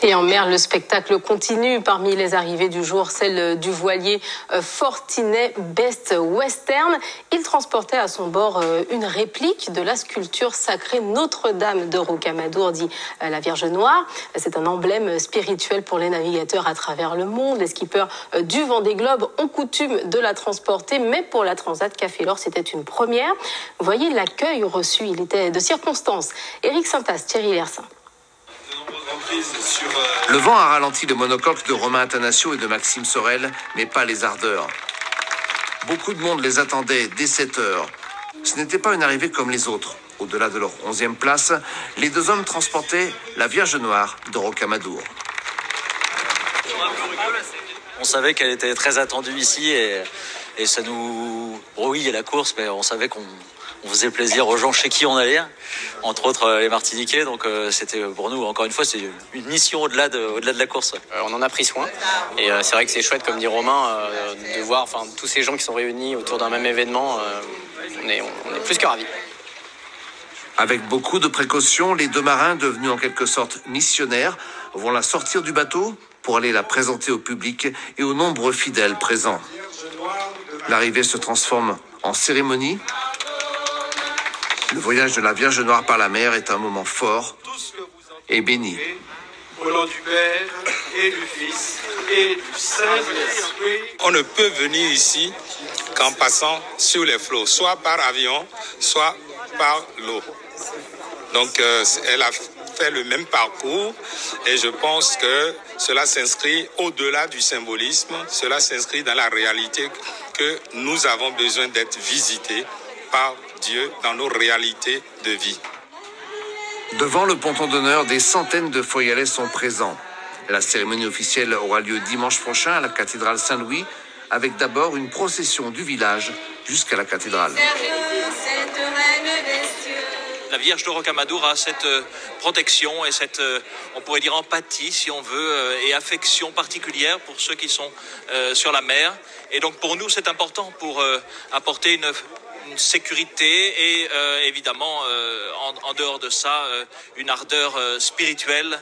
Et en mer, le spectacle continue. Parmi les arrivées du jour, celle du voilier Fortinet Best Western. Il transportait à son bord une réplique de la sculpture sacrée Notre-Dame de Rocamadour, dit la Vierge Noire. C'est un emblème spirituel pour les navigateurs à travers le monde. Les skippers du Vendée Globe ont coutume de la transporter, mais pour la Transat Café L'Or, c'était une première. Vous voyez l'accueil reçu, il était de circonstance. Éric Sintas, Thierry Lersin. Le vent a ralenti le monocoque de Romain Attanasio et de Maxime Sorel, mais pas les ardeurs. Beaucoup de monde les attendait dès 7 heures. Ce n'était pas une arrivée comme les autres. Au-delà de leur 11e place, les deux hommes transportaient la Vierge Noire de Rocamadour. On savait qu'elle était très attendue ici et ça nous brouillait la course, mais on savait qu'on faisait plaisir aux gens chez qui on allait, entre autres les Martiniquais. Donc c'était pour nous, encore une fois, c'est une mission au-delà de la course. On en a pris soin et c'est vrai que c'est chouette, comme dit Romain, de voir tous ces gens qui sont réunis autour d'un même événement. On est plus que ravis. Avec beaucoup de précautions, les deux marins, devenus en quelque sorte missionnaires, vont la sortir du bateau pour aller la présenter au public et aux nombreux fidèles présents. L'arrivée se transforme en cérémonie. Le voyage de la Vierge Noire par la mer est un moment fort et béni. Au nom du Père et du Fils et du Saint-Esprit. On ne peut venir ici qu'en passant sur les flots, soit par avion, soit par l'eau. Donc elle a fait le même parcours et je pense que cela s'inscrit au-delà du symbolisme, cela s'inscrit dans la réalité que nous avons besoin d'être visités par Dieu dans nos réalités de vie. Devant le ponton d'honneur, des centaines de Foyalais sont présents. La cérémonie officielle aura lieu dimanche prochain à la cathédrale Saint-Louis, avec d'abord une procession du village jusqu'à la cathédrale. La Vierge de Rocamadour a cette protection et cette, on pourrait dire, empathie, si on veut, et affection particulière pour ceux qui sont sur la mer. Et donc pour nous, c'est important pour apporter une sécurité et évidemment, en dehors de ça, une ardeur spirituelle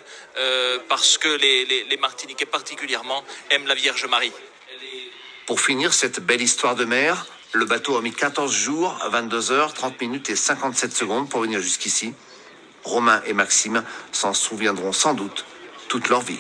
parce que les Martiniquais particulièrement aiment la Vierge Marie. Pour finir cette belle histoire de mer, le bateau a mis 14 jours, 22 heures, 30 minutes et 57 secondes pour venir jusqu'ici. Romain et Maxime s'en souviendront sans doute toute leur vie.